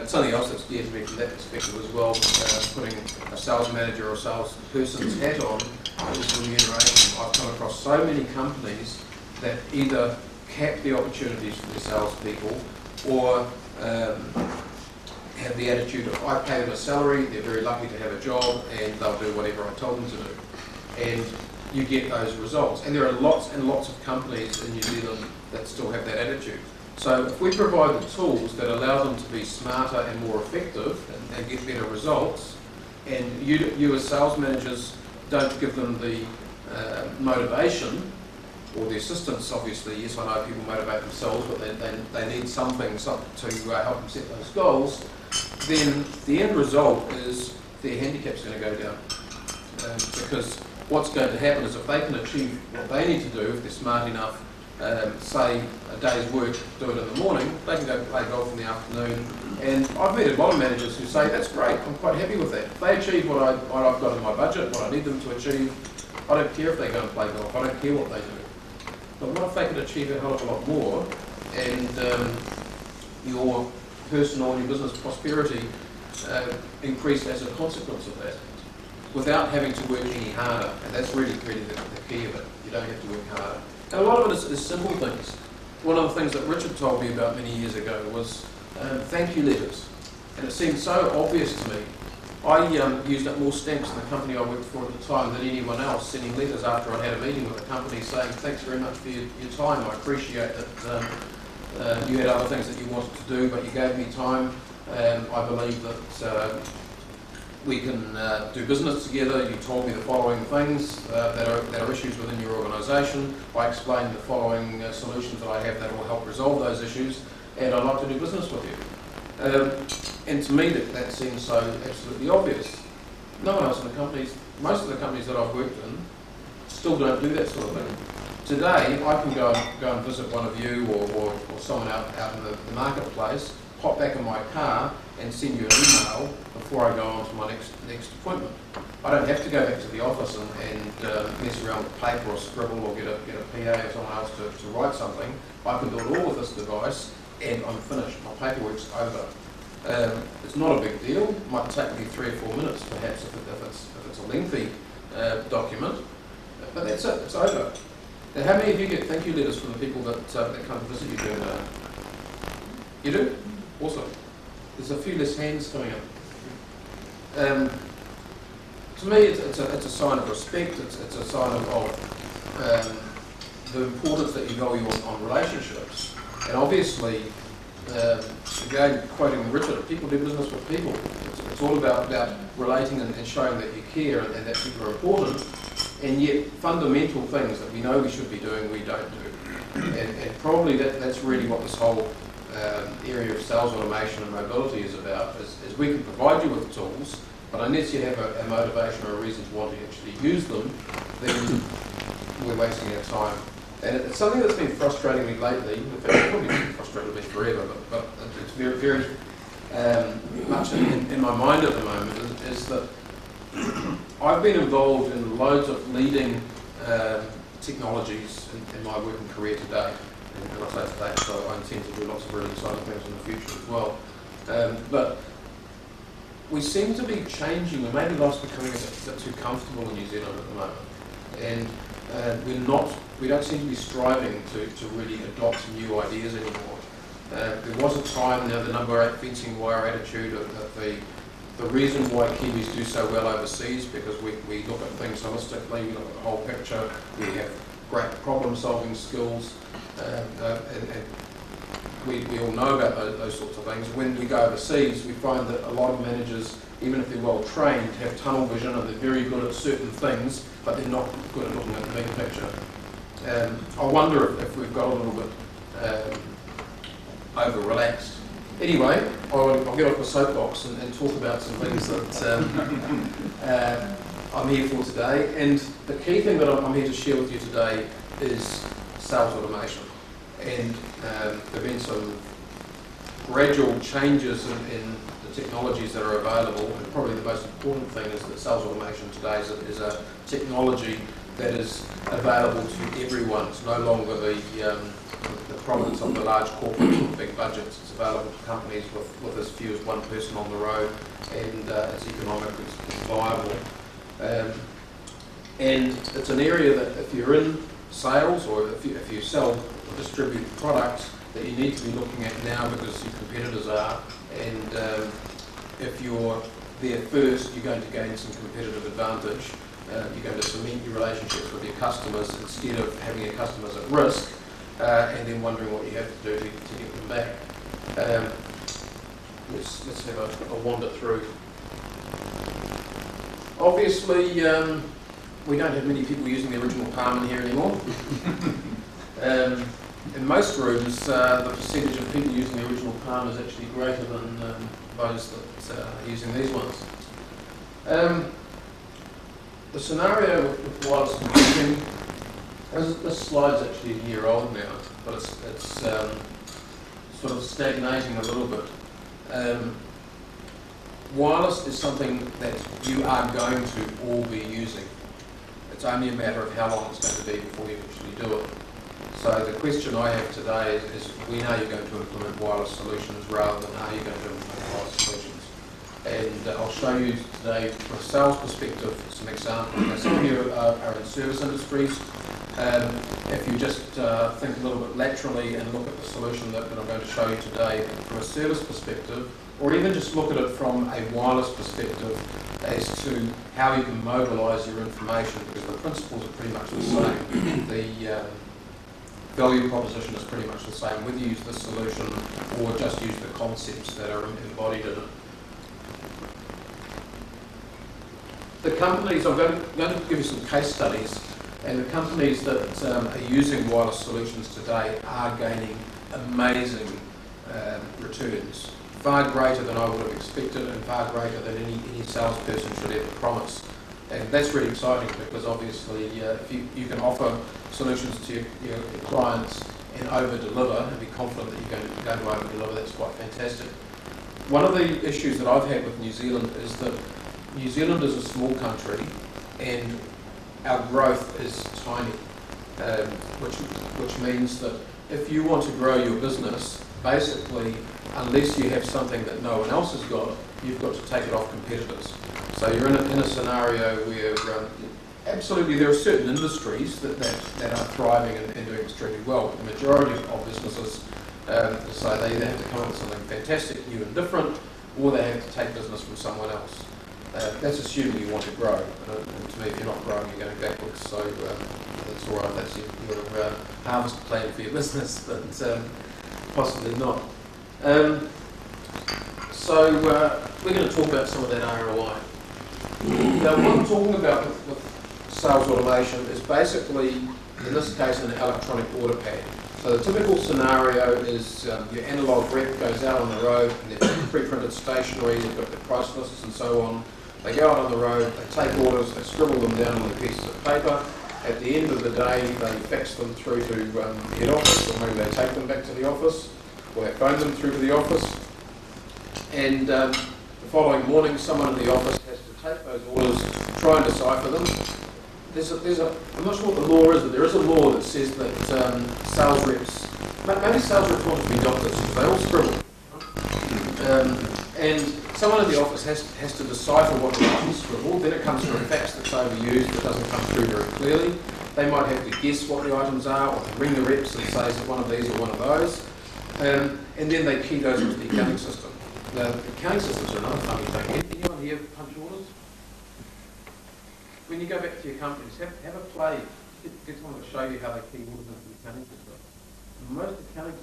Something else that's dear to me from that perspective as well, putting a sales manager or salesperson's hat on, is remuneration. I've come across so many companies that either cap the opportunities for their salespeople or have the attitude of, I pay them a salary, they're very lucky to have a job, and they'll do whatever I told them to do. And you get those results. And there are lots and lots of companies in New Zealand that still have that attitude. So if we provide the tools that allow them to be smarter and more effective and get better results, and you as sales managers don't give them the motivation, or the assistance, obviously, yes, I know people motivate themselves, but they need something to help them set those goals, then the end result is their handicap's going to go down. Because what's going to happen is if they can achieve what they need to do, if they're smart enough, say a day's work, do it in the morning, they can go play golf in the afternoon. And I've met a lot of managers who say, that's great, I'm quite happy with that. If they achieve what I've got in my budget, what I need them to achieve, I don't care if they go and play golf, I don't care what they do. But what if they can achieve a hell of a lot more, and your personal and your business prosperity increase as a consequence of that, without having to work any harder? And that's really the key of it. You don't have to work harder. And a lot of it is simple things. One of the things that Richard told me about many years ago was thank you letters. And it seemed so obvious to me. I used up more stamps in the company I worked for at the time than anyone else, sending letters after I'd had a meeting with the company saying, thanks very much for your time, I appreciate that you had other things that you wanted to do, but you gave me time. I believe that we can do business together. You told me the following things that are issues within your organisation. I explained the following solutions that I have that will help resolve those issues, and I'd like to do business with you. And to me that seems so absolutely obvious. No one else in the companies, most of the companies that I've worked in, still don't do that sort of thing. Today, I can go and visit one of you or someone out in the marketplace, hop back in my car and send you an email before I go on to my next appointment. I don't have to go back to the office and mess around with paper or scribble or get a PA or someone else to write something. I can do it all with this device and I'm finished. My paperwork's over. It's not a big deal. It might take me 3 or 4 minutes, perhaps, if it's a lengthy document. But that's it. It's over. Now, how many of you get thank you letters from the people that come to visit you during the day? You do? Awesome. There's a few less hands coming up. To me, it's a sign of respect. It's a sign of the importance that you value on relationships. And obviously, again, quoting Richard, people do business with people. It's all about relating and showing that you care and that people are important. And yet, fundamental things that we know we should be doing, we don't do. And probably that's really what this whole area of sales automation and mobility is about, is we can provide you with tools, but unless you have a motivation or a reason to want to actually use them, then we're wasting our time. And it's something that's been frustrating me lately. In fact, it's probably been frustrating me forever, but it's very, very much in my mind at the moment, is that I've been involved in loads of leading technologies in my working career today. And I say today, so I intend to do lots of really exciting things in the future as well. But we seem to be changing, and maybe life's becoming a bit too comfortable in New Zealand at the moment. And we don't seem to be striving to really adopt new ideas anymore. There was a time, now the number 8 fencing wire attitude, the reason why Kiwis do so well overseas, because we look at things holistically, we look at the whole picture, we have great problem-solving skills, and we all know about those sorts of things. When we go overseas, we find that a lot of managers, even if they're well trained, have tunnel vision and they're very good at certain things, but they're not good at looking at the big picture. I wonder if we've got a little bit over-relaxed. Anyway, I'll get off the soapbox and talk about some things that I'm here for today. And the key thing that I'm here to share with you today is sales automation. And there have been some gradual changes in the technologies that are available, and probably the most important thing is that sales automation today is a technology that is available to everyone. It's no longer the province of the large corporates with big budgets. It's available to companies with as few as one person on the road, and it's economically viable. And it's an area that if you're in sales or if you sell or distribute products, that you need to be looking at now because your competitors are, and if you're there first, you're going to gain some competitive advantage. You're going to cement your relationships with your customers instead of having your customers at risk and then wondering what you have to do to get them back. Let's have a wander through. Obviously, we don't have many people using the original palm in here anymore. In most rooms, the percentage of people using the original palm is actually greater than those that are using these ones. The scenario with wireless computing, this slide's actually a year old now, but it's sort of stagnating a little bit. Wireless is something that you are going to all be using. It's only a matter of how long it's going to be before you actually do it. So the question I have today is when are you going to implement wireless solutions rather than are you going to implement wireless solutions? And I'll show you today from a sales perspective some examples. Now, some of you are in service industries. If you just think a little bit laterally and look at the solution that I'm going to show you today from a service perspective, or even just look at it from a wireless perspective as to how you can mobilise your information, because the principles are pretty much the same. The value proposition is pretty much the same, whether you use this solution or just use the concepts that are embodied in it. The companies, I'm going to give you some case studies, and the companies that are using wireless solutions today are gaining amazing returns, far greater than I would have expected and far greater than any salesperson should ever promise. And that's really exciting because obviously if you can offer solutions to your clients and over-deliver and be confident that you're going to over-deliver, that's quite fantastic. One of the issues that I've had with New Zealand is that New Zealand is a small country and our growth is tiny, which means that if you want to grow your business, basically, unless you have something that no one else has got, you've got to take it off competitors. So you're in a scenario where absolutely there are certain industries that are thriving and doing extremely well. The majority of businesses so they either have to come up with something fantastic, new and different, or they have to take business from someone else. That's assuming you want to grow. And to me, if you're not growing, you're going backwards. So that's all right. That's your harvest plan for your business, but possibly not. So we're going to talk about some of that ROI. Now, what I'm talking about with sales automation is basically, in this case, an electronic order pad. So the typical scenario is your analogue rep goes out on the road, and they've pre-printed stationery, they've got their price lists and so on. They go out on the road, they take orders, they scribble them down on their pieces of paper. At the end of the day, they fax them through to the head office, or maybe they take them back to the office, or they phone them through to the office. And the following morning, someone in the office has to take those orders, try and decipher them. I'm not sure what the law is, but there is a law that says that sales reps, maybe sales reps want to be doctors because they all scribble. And someone in the office has to decipher what the items scribbled, then it comes through a fax that's overused that doesn't come through very clearly. They might have to guess what the items are, or they ring the reps and say, is it one of these or one of those? And then they key those into the accounting system. The accounting systems are another funny thing. Anyone here punch orders? When you go back to your companies, have a play. Get someone to show you how they key orders into the accounting system. Most accounting